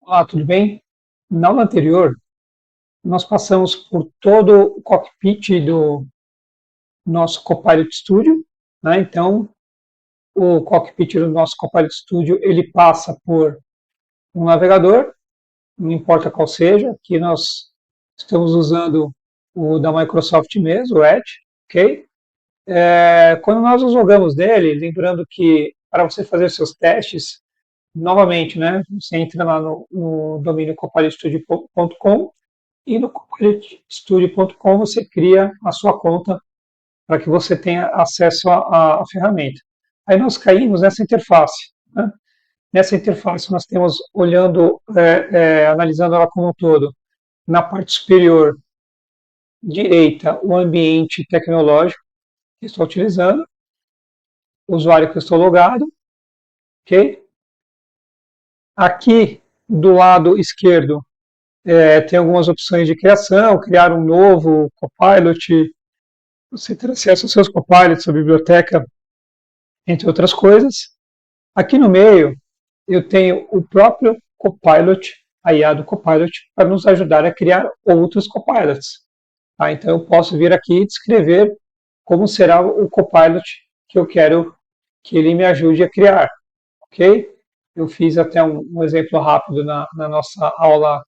Olá, tudo bem? Na aula anterior, nós passamos por todo o cockpit do nosso Copilot Studio, né? Então, o cockpit do nosso Copilot Studio, ele passa por um navegador, não importa qual seja, aqui nós estamos usando o da Microsoft mesmo, o Edge, ok? Quando nós nos logamos nele, lembrando que para você fazer seus testes, novamente, né, você entra lá no domínio copilotstudio.com e no copilotstudio.com você cria a sua conta para que você tenha acesso à ferramenta. Aí nós caímos nessa interface. Né? Nessa interface nós temos, olhando, analisando ela como um todo, na parte superior direita, o ambiente tecnológico que estou utilizando, o usuário que eu estou logado, ok? Aqui do lado esquerdo tem algumas opções de criação, criar um novo Copilot, você ter acesso aos seus Copilots, a biblioteca, entre outras coisas. Aqui no meio, eu tenho o próprio Copilot, a IA do Copilot, para nos ajudar a criar outros Copilots. Tá? Então, eu posso vir aqui e descrever como será o Copilot que eu quero que ele me ajude a criar. Ok? Eu fiz até um exemplo rápido na nossa aula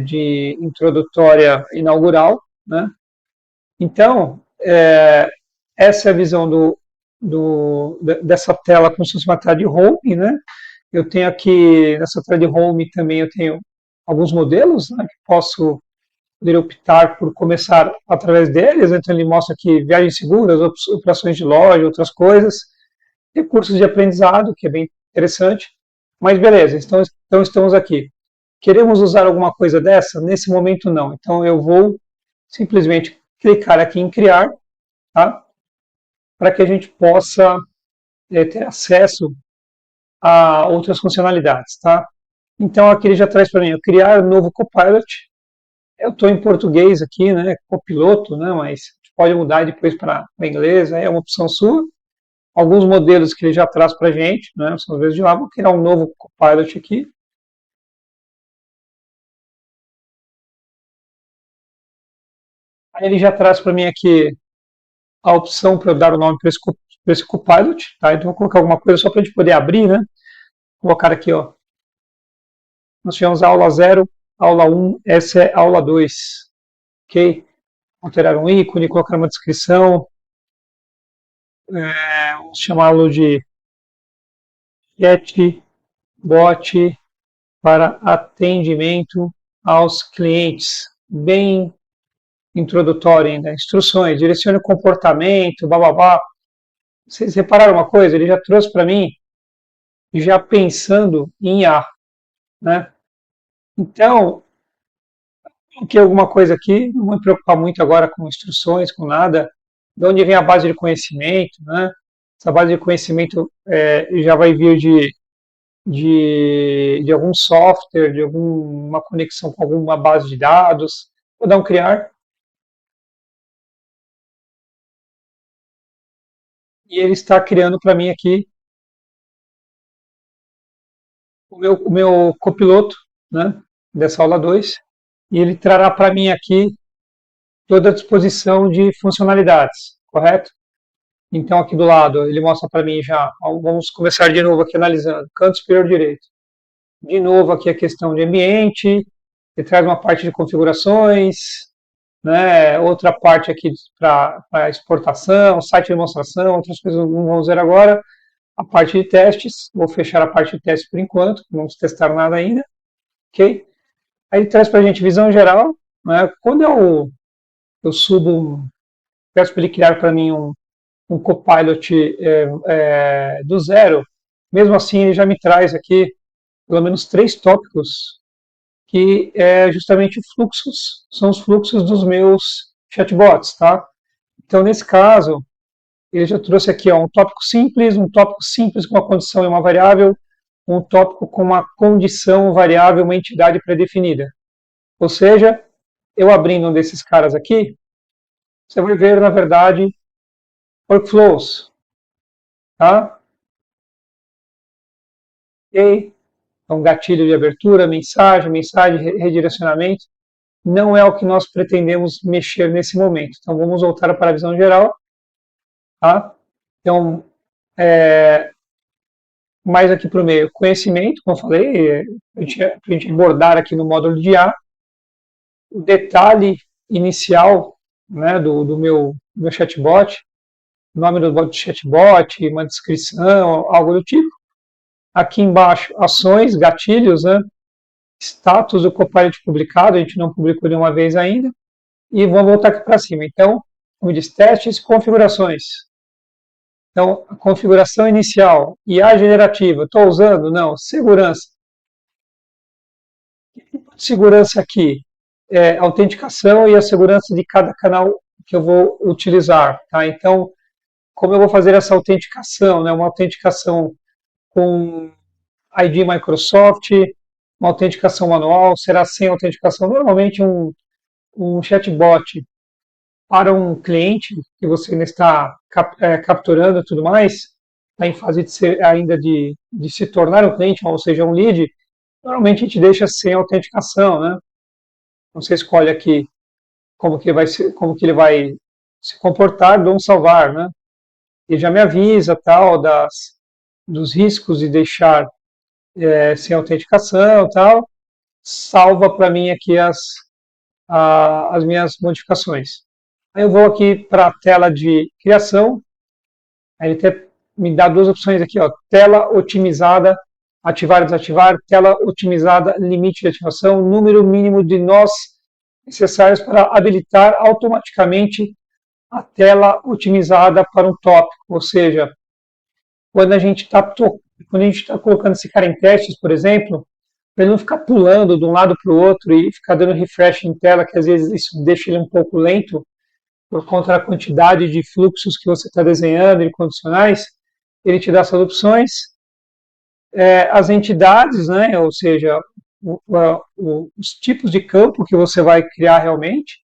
de introdutória inaugural. Né? Então, essa é a visão dessa tela como se fosse uma tela de home, né? Eu tenho aqui, nessa tela de home também eu tenho alguns modelos, né, que posso poder optar por começar através deles. Então ele mostra aqui viagens seguras, operações de loja, outras coisas, recursos de aprendizado, que é bem interessante. Mas beleza, então estamos aqui. Queremos usar alguma coisa dessa? Nesse momento não. Então eu vou simplesmente clicar aqui em criar, tá? Para que a gente possa ter acesso a outras funcionalidades, tá? Então aqui ele já traz para mim, eu criar um novo Copilot. Eu estou em português aqui, né? Copiloto, né? Mas pode mudar depois para inglês, é uma opção sua. Alguns modelos que ele já traz para a gente, né? São às vezes de lá, vou criar um novo Copilot aqui. Aí ele já traz para mim aqui a opção para eu dar o nome para esse Copilot, tá? Então vou colocar alguma coisa só para a gente poder abrir, né? Vou colocar aqui, ó. Nós tivemos a aula 0, aula 1, essa é a aula 2, ok? Alterar um ícone, colocar uma descrição, vamos chamá-lo de chatbot para atendimento aos clientes. Bem introdutório ainda. Instruções, direcione o comportamento, bababá. Vocês repararam uma coisa? Ele já trouxe para mim, já pensando em IA, né? Então, que alguma coisa aqui, não vou me preocupar muito agora com instruções, com nada, de onde vem a base de conhecimento, né? Essa base de conhecimento já vai vir de algum software, de alguma conexão com alguma base de dados. Vou dar um criar e ele está criando para mim aqui o meu copiloto, né, dessa aula 2, e ele trará para mim aqui toda a disposição de funcionalidades, correto? Então, aqui do lado, ele mostra para mim já, vamos começar de novo aqui analisando, canto superior direito. De novo aqui a questão de ambiente, ele traz uma parte de configurações, né, outra parte aqui para exportação, site de demonstração, outras coisas não vamos ver agora. A parte de testes, vou fechar a parte de testes por enquanto, não vamos testar nada ainda, ok? Aí ele traz para a gente visão geral, né? Quando eu subo, peço para ele criar para mim um Copilot do zero, mesmo assim ele já me traz aqui pelo menos 3 tópicos que é justamente fluxos, são os fluxos dos meus chatbots, tá? Então, nesse caso, ele já trouxe aqui ó, um tópico simples com uma condição e uma variável, um tópico com uma condição variável, uma entidade pré-definida. Ou seja, eu abrindo um desses caras aqui, você vai ver, na verdade, workflows, tá? E Então, gatilho de abertura, mensagem, redirecionamento, não é o que nós pretendemos mexer nesse momento. Então, vamos voltar para a visão geral. Tá? Então, mais aqui para o meio, conhecimento, como eu falei, a gente abordar aqui no módulo de A, o detalhe inicial, né, do meu chatbot, nome do chatbot, uma descrição, algo do tipo. Aqui embaixo, ações, gatilhos, né, status do Copilot publicado, a gente não publicou nenhuma vez ainda, e vamos voltar aqui para cima. Então, como diz, testes, configurações. Então, a configuração inicial, IA generativa, estou usando? Não. Segurança. Segurança aqui é autenticação e a segurança de cada canal que eu vou utilizar. Tá? Então, como eu vou fazer essa autenticação? Né? Uma autenticação com ID Microsoft, uma autenticação manual, será sem autenticação? Normalmente um chatbot para um cliente que você ainda está capturando e tudo mais, está em fase de ser, ainda de se tornar um cliente, ou seja, um lead, normalmente a gente deixa sem autenticação, né? Então você escolhe aqui como que ele vai se comportar, não salvar, né? Ele já me avisa tal dos riscos de deixar sem autenticação tal, salva para mim aqui as minhas modificações. Aí eu vou aqui para a tela de criação, aí ele me dá duas opções aqui, ó, tela otimizada, ativar e desativar, tela otimizada, limite de ativação, número mínimo de nós necessários para habilitar automaticamente a tela otimizada para um tópico, ou seja, quando a gente está colocando esse cara em testes, por exemplo, para ele não ficar pulando de um lado para o outro e ficar dando refresh em tela, que às vezes isso deixa ele um pouco lento, por conta da quantidade de fluxos que você está desenhando e condicionais, ele te dá essas opções. As entidades, né, ou seja, os tipos de campo que você vai criar realmente,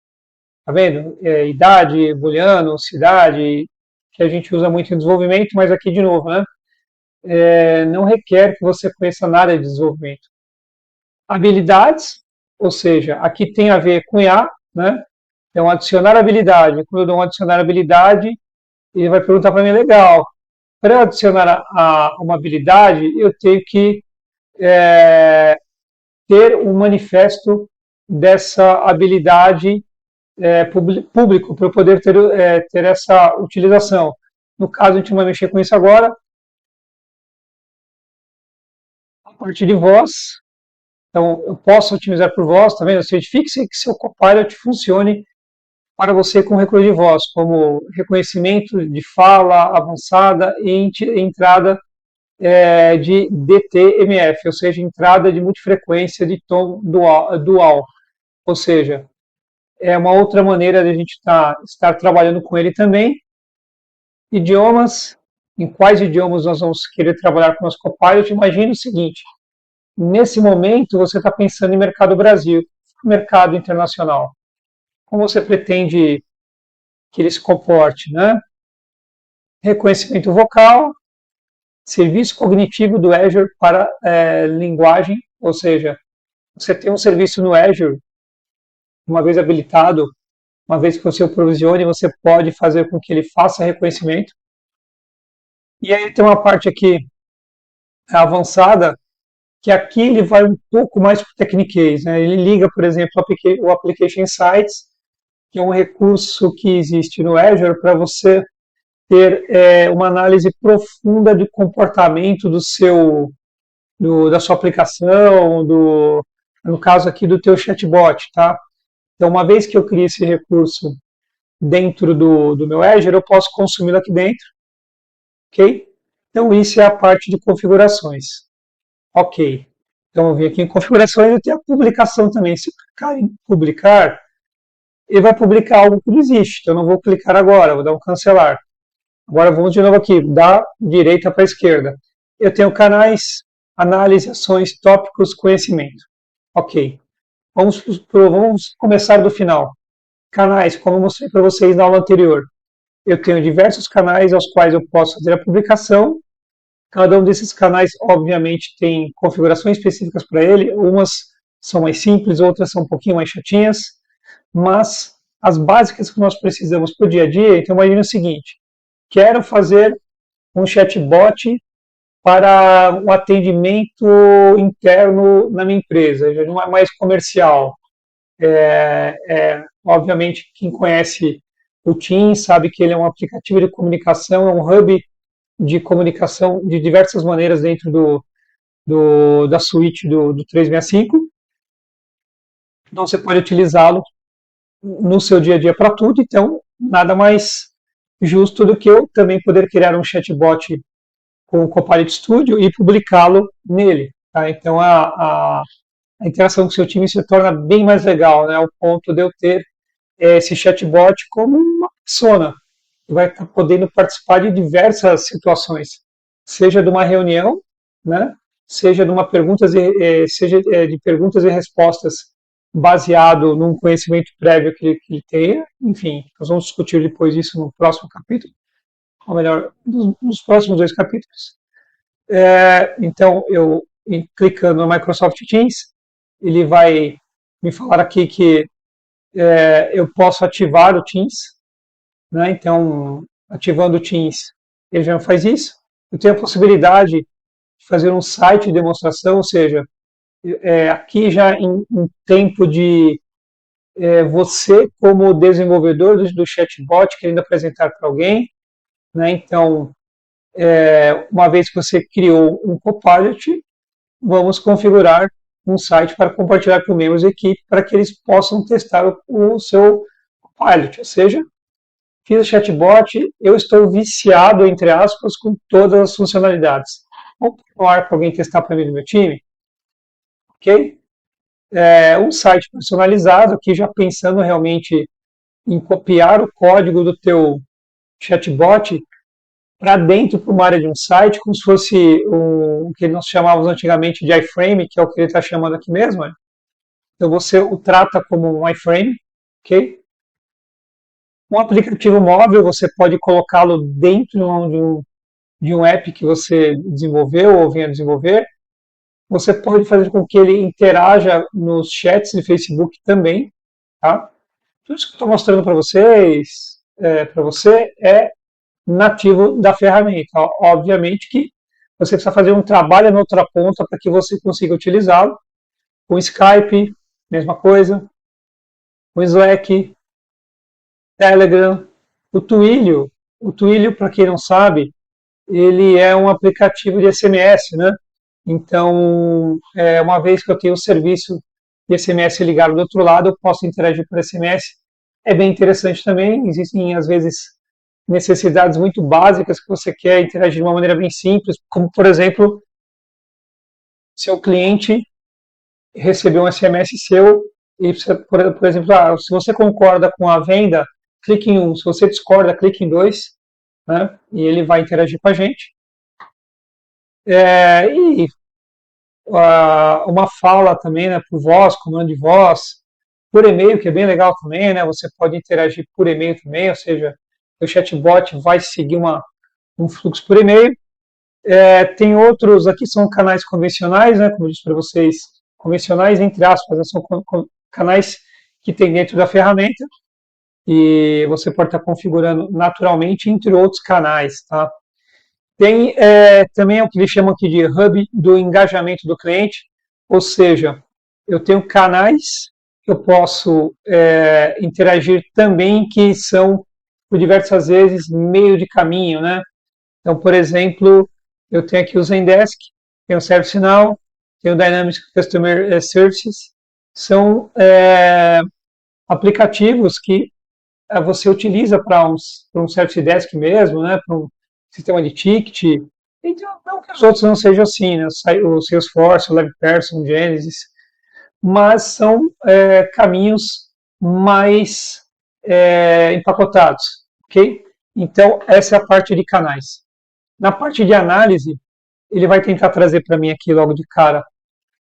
tá vendo? Idade, booleano, cidade, que a gente usa muito em desenvolvimento, mas aqui de novo, né, não requer que você conheça nada de desenvolvimento. Habilidades, ou seja, aqui tem a ver com IA, né? Então, adicionar habilidade. Quando eu dou um adicionar habilidade, ele vai perguntar para mim, legal, para eu adicionar uma habilidade, eu tenho que ter um manifesto dessa habilidade público para eu poder ter essa utilização. No caso, a gente não vai mexer com isso agora. A parte de voz, então eu posso otimizar por voz, tá vendo? Certifique-se que seu Copilot funcione para você com recurso de voz, como reconhecimento de fala avançada e entrada de DTMF, ou seja, entrada de multifrequência de tom dual. Ou seja, é uma outra maneira de a gente estar trabalhando com ele também. Idiomas, em quais idiomas nós vamos querer trabalhar com o nosso Copilot? Imagine o seguinte, nesse momento você está pensando em mercado Brasil, mercado internacional. Como você pretende que ele se comporte, né? Reconhecimento vocal, serviço cognitivo do Azure para linguagem, ou seja, você tem um serviço no Azure, uma vez habilitado, uma vez que você o provisione, você pode fazer com que ele faça reconhecimento. E aí tem uma parte aqui avançada, que aqui ele vai um pouco mais para o Techniquez, né? Ele liga, por exemplo, o Application Insights, que é um recurso que existe no Azure para você ter uma análise profunda de comportamento da sua aplicação, no caso aqui do teu chatbot, tá? Então, uma vez que eu criei esse recurso dentro do meu Azure, eu posso consumi-lo aqui dentro, ok? Então, isso é a parte de configurações. Ok. Então, eu vim aqui em configurações e tem a publicação também. Se eu clicar em publicar, ele vai publicar algo que não existe. Então, eu não vou clicar agora, vou dar um cancelar. Agora, vamos de novo aqui, da direita para a esquerda. Eu tenho canais, análise, ações, tópicos, conhecimento. Ok. Vamos começar do final. Canais, como eu mostrei para vocês na aula anterior. Eu tenho diversos canais aos quais eu posso fazer a publicação Cada um desses canais, obviamente, tem configurações específicas para ele. Umas são mais simples, outras são um pouquinho mais chatinhas, mas as básicas que nós precisamos para o dia a dia. Então, imagine o seguinte: quero fazer um chatbot para um atendimento interno na minha empresa, já não é mais comercial. Obviamente, quem conhece o Teams sabe que ele é um aplicativo de comunicação, é um hub de comunicação de diversas maneiras dentro da suíte do 365. Então, você pode utilizá-lo no seu dia a dia para tudo. Então, nada mais justo do que eu também poder criar um chatbot com o Copilot Studio e publicá-lo nele. Tá? Então, a interação com o seu time se torna bem mais legal, né? Ao ponto de eu ter esse chatbot como uma persona, que vai estar podendo participar de diversas situações, seja de uma reunião, né? Seja de uma seja de perguntas e respostas baseado num conhecimento prévio que ele tenha. Enfim, nós vamos discutir depois isso no próximo capítulo, ou melhor, nos próximos 2 capítulos. Então, eu clicando no Microsoft Teams, ele vai me falar aqui que eu posso ativar o Teams, né? Então, ativando o Teams, ele já faz isso. Eu tenho a possibilidade de fazer um site de demonstração, ou seja, aqui já em tempo de você como desenvolvedor do chatbot querendo apresentar para alguém, né? Então, uma vez que você criou um Copilot, vamos configurar um site para compartilhar com membros da equipe para que eles possam testar o seu Copilot. Ou seja, fiz o chatbot, eu estou viciado, entre aspas, com todas as funcionalidades. Vou provar para alguém testar para mim no meu time. Ok? Um site personalizado, aqui já pensando realmente em copiar o código do teu chatbot para dentro, para uma área de um site, como se fosse o que nós chamávamos antigamente de iframe, que é o que ele está chamando aqui mesmo. Né? Então você o trata como um iframe, ok? Um aplicativo móvel, você pode colocá-lo dentro de um app que você desenvolveu ou venha desenvolver. Você pode fazer com que ele interaja nos chats de Facebook também, tá? Tudo isso que eu estou mostrando para vocês, para você, é nativo da ferramenta. Obviamente que você precisa fazer um trabalho na outra ponta para que você consiga utilizá-lo. Com Skype, mesma coisa. Com Slack, Telegram. O Twilio, para quem não sabe, ele é um aplicativo de SMS, né? Então, uma vez que eu tenho o serviço de SMS ligado do outro lado, eu posso interagir por SMS. É bem interessante também. Existem, às vezes, necessidades muito básicas que você quer interagir de uma maneira bem simples, como, por exemplo, seu cliente recebeu um SMS seu e, por exemplo, se você concorda com a venda, clique em 1. Se você discorda, clique em 2, né? E ele vai interagir com a gente. E uma fala também, né, por voz, comando de voz, por e-mail, que é bem legal também, né? Você pode interagir por e-mail também, ou seja, o chatbot vai seguir um fluxo por e-mail. Tem outros, aqui são canais convencionais, né, como eu disse para vocês, convencionais entre aspas, né, são canais que tem dentro da ferramenta e você pode estar configurando naturalmente entre outros canais, tá? Tem também o que eles chamam aqui de hub do engajamento do cliente, ou seja, eu tenho canais que eu posso interagir também que são, por diversas vezes, meio de caminho, né? Então, por exemplo, eu tenho aqui o Zendesk, tenho o ServiceNow, tenho o Dynamics Customer Services, são aplicativos que você utiliza para um Service Desk mesmo, né? Para um sistema de ticket. Então, não que os outros não sejam assim, né? O Salesforce, o LivePerson, o Genesis, mas são caminhos mais empacotados, ok? Então, essa é a parte de canais. Na parte de análise, ele vai tentar trazer para mim aqui logo de cara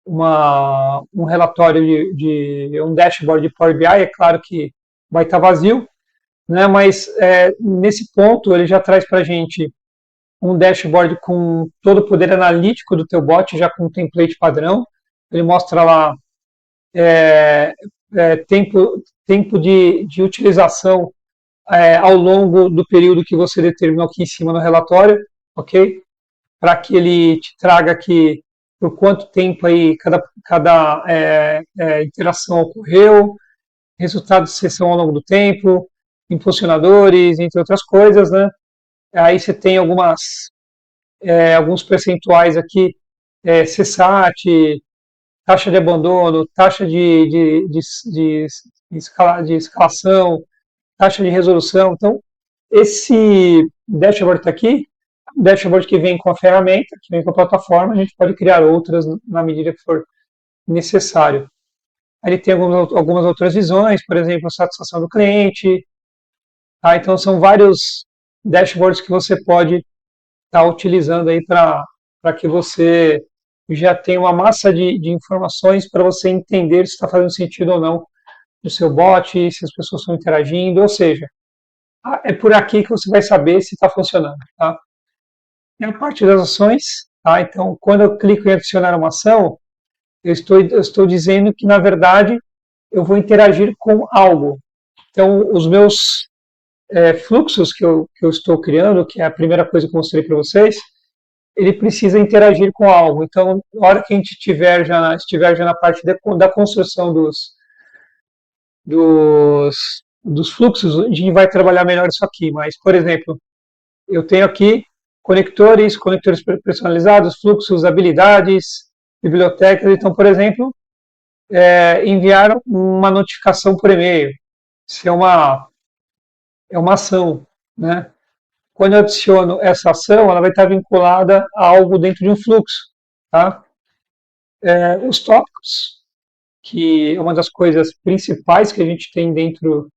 um relatório de um dashboard de Power BI, é claro que vai estar vazio, né? Mas nesse ponto ele já traz para a gente um dashboard com todo o poder analítico do teu bot, já com um template padrão. Ele mostra lá é, tempo de utilização ao longo do período que você determinou aqui em cima no relatório, ok? Para que ele te traga aqui por quanto tempo aí cada interação ocorreu, resultado de sessão ao longo do tempo, impulsionadores, entre outras coisas, né? Aí você tem alguns percentuais aqui, CSAT, taxa de abandono, taxa de escalação, taxa de resolução. Então, esse dashboard está aqui, um dashboard que vem com a ferramenta, que vem com a plataforma, a gente pode criar outras na medida que for necessário. Aí ele tem algumas outras visões, por exemplo, a satisfação do cliente. Tá? Então, são vários dashboards que você pode estar utilizando aí para que você já tenha uma massa de informações para você entender se está fazendo sentido ou não no seu bot, se as pessoas estão interagindo, ou seja, é por aqui que você vai saber se está funcionando. Tá? E a parte das ações, tá? Então, quando eu clico em adicionar uma ação, eu estou dizendo que, na verdade, eu vou interagir com algo. Então, os meus fluxos que eu estou criando, que é a primeira coisa que eu mostrei para vocês, ele precisa interagir com algo. Então, na hora que a gente estiver já na parte da construção dos fluxos, a gente vai trabalhar melhor isso aqui. Mas, por exemplo, eu tenho aqui conectores personalizados, fluxos, habilidades, bibliotecas. Então, por exemplo, enviar uma notificação por e-mail. Isso é uma ação, né? Quando eu adiciono essa ação, ela vai estar vinculada a algo dentro de um fluxo, tá? Os tópicos, que é uma das coisas principais que a gente tem dentro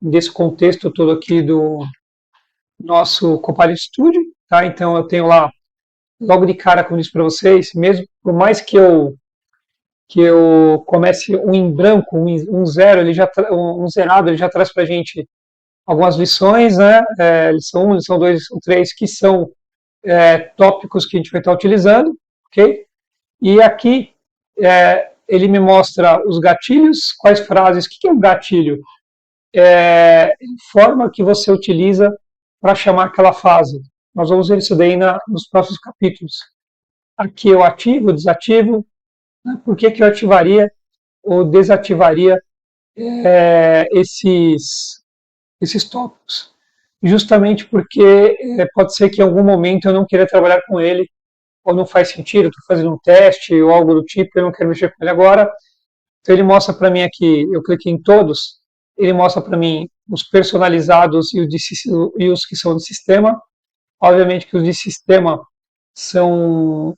desse contexto todo aqui do nosso Copilot Studio, tá? Então eu tenho lá, logo de cara, como eu disse para vocês, mesmo por mais que eu comece em branco, um zero, um zerado, ele já traz para a gente algumas lições, né? Lição 1, lição 2, lição 3, que são tópicos que a gente vai estar utilizando, ok? E aqui ele me mostra os gatilhos, quais frases, o que é um gatilho? Forma que você utiliza para chamar aquela fase. Nós vamos ver isso daí nos próximos capítulos. Aqui eu ativo, desativo, né? Por que eu ativaria ou desativaria esses tópicos? Justamente porque pode ser que em algum momento eu não queira trabalhar com ele, ou não faz sentido, estou fazendo um teste ou algo do tipo, eu não quero mexer com ele agora. Então ele mostra para mim aqui, eu cliquei em todos, ele mostra para mim os personalizados e os que são de sistema. Obviamente que os de sistema são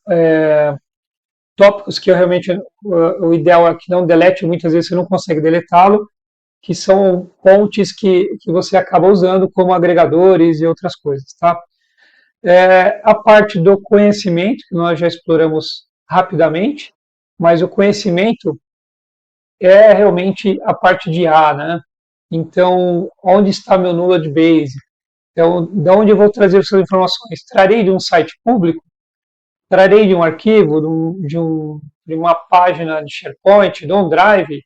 tópicos que eu realmente, o ideal é que não delete, muitas vezes você não consegue deletá-lo, que são pontes que você acaba usando como agregadores e outras coisas, tá? A parte do conhecimento, que nós já exploramos rapidamente, mas o conhecimento é realmente a parte de A, né? Então, onde está meu knowledge base? Então, de onde eu vou trazer essas informações? Trarei de um site público? Trarei de um arquivo, de uma página de SharePoint, do OneDrive,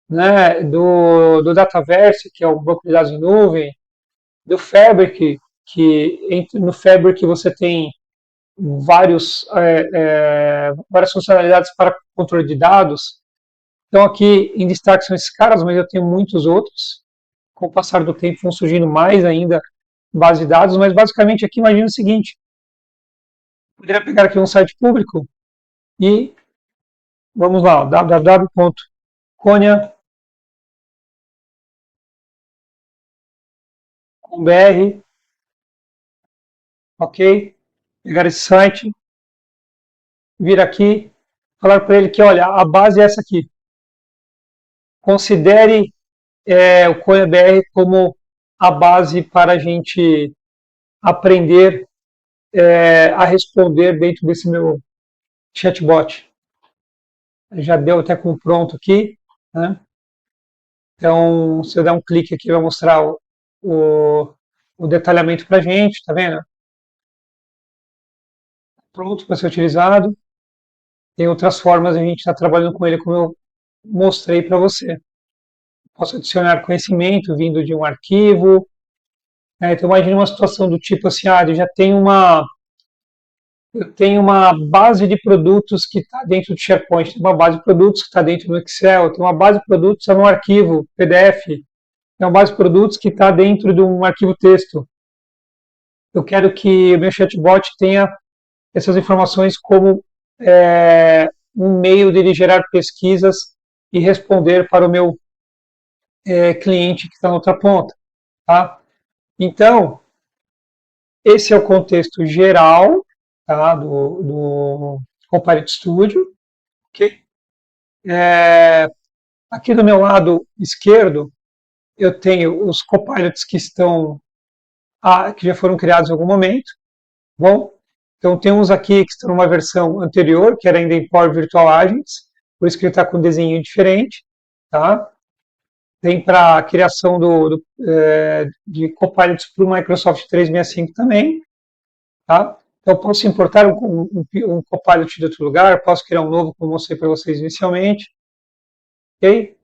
né? do Dataverse, que é o banco de dados em nuvem, do Fabric, no Fabric você tem várias funcionalidades para controle de dados. Então, aqui em destaque são esses caras, mas eu tenho muitos outros. Com o passar do tempo vão surgindo mais ainda base de dados, mas basicamente aqui imagina o seguinte: eu poderia pegar aqui um site público e vamos lá, www.conia.com.br, ok? Pegar esse site, vir aqui, falar para ele que, olha, a base é essa aqui. Considere o Conia BR como a base para a gente aprender a responder dentro desse meu chatbot. Já deu até com pronto aqui, né? Então, se eu der um clique aqui, vai mostrar o detalhamento para a gente, tá vendo? pronto para ser utilizado. Tem outras formas, a gente está trabalhando com ele, como eu mostrei para você. Posso adicionar conhecimento vindo de um arquivo. Então, imagine uma situação do tipo assim, eu tenho uma base de produtos que está dentro do SharePoint, tem uma base de produtos que está dentro do Excel, tem uma base de produtos que está no arquivo PDF, tem uma base de produtos que está dentro de um arquivo texto. Eu quero que o meu chatbot tenha essas informações como um meio de ele gerar pesquisas e responder para o meu cliente que está na outra ponta. Tá? Então, esse é o contexto geral, tá, do Copilot Studio. Okay? Aqui do meu lado esquerdo, eu tenho os Copilots que já foram criados em algum momento. Bom, então tem uns aqui que estão numa versão anterior, que era ainda em Power Virtual Agents, por isso que ele está com um desenho diferente. Tá? Tem para a criação de Copilots para o Microsoft 365 também. Tá? Então, eu posso importar um Copilot de outro lugar, posso criar um novo, como eu mostrei para vocês inicialmente. Ok?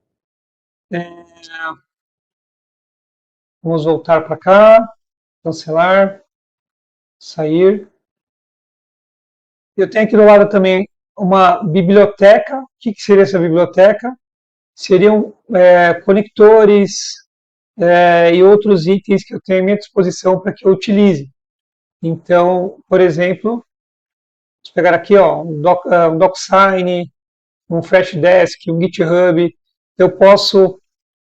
Vamos voltar para cá, cancelar, sair. Eu tenho aqui do lado também uma biblioteca. O que seria essa biblioteca? Seriam conectores e outros itens que eu tenho à minha disposição para que eu utilize. Então, por exemplo, vamos pegar aqui um DocSign, um Freshdesk, um GitHub. Eu posso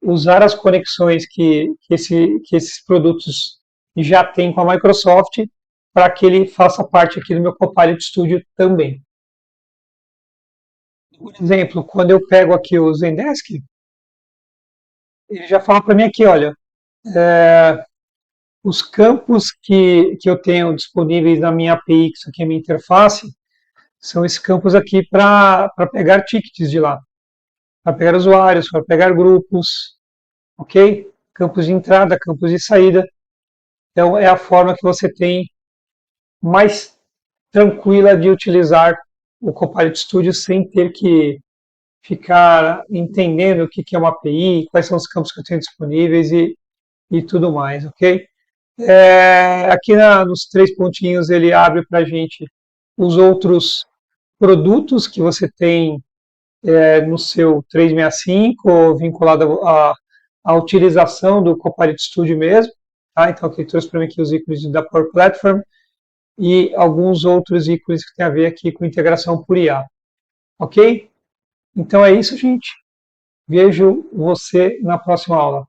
usar as conexões que esses produtos já têm com a Microsoft para que ele faça parte aqui do meu Copilot Studio também. Por exemplo, quando eu pego aqui o Zendesk, ele já fala para mim aqui, olha, os campos que eu tenho disponíveis na minha API, que isso aqui é a minha interface, são esses campos aqui para pegar tickets de lá, para pegar usuários, para pegar grupos, ok? Campos de entrada, campos de saída. Então, é a forma que você tem mais tranquila de utilizar o Copilot Studio sem ter que ficar entendendo o que é uma API, quais são os campos que eu tenho disponíveis e tudo mais, ok? Aqui nos 3 pontinhos ele abre para a gente os outros produtos que você tem no seu 365, vinculado à utilização do Copilot Studio mesmo. Tá? Então, aqui trouxe para mim aqui os ícones da Power Platform e alguns outros ícones que tem a ver aqui com integração por IA. Ok? Então é isso, gente. Vejo você na próxima aula.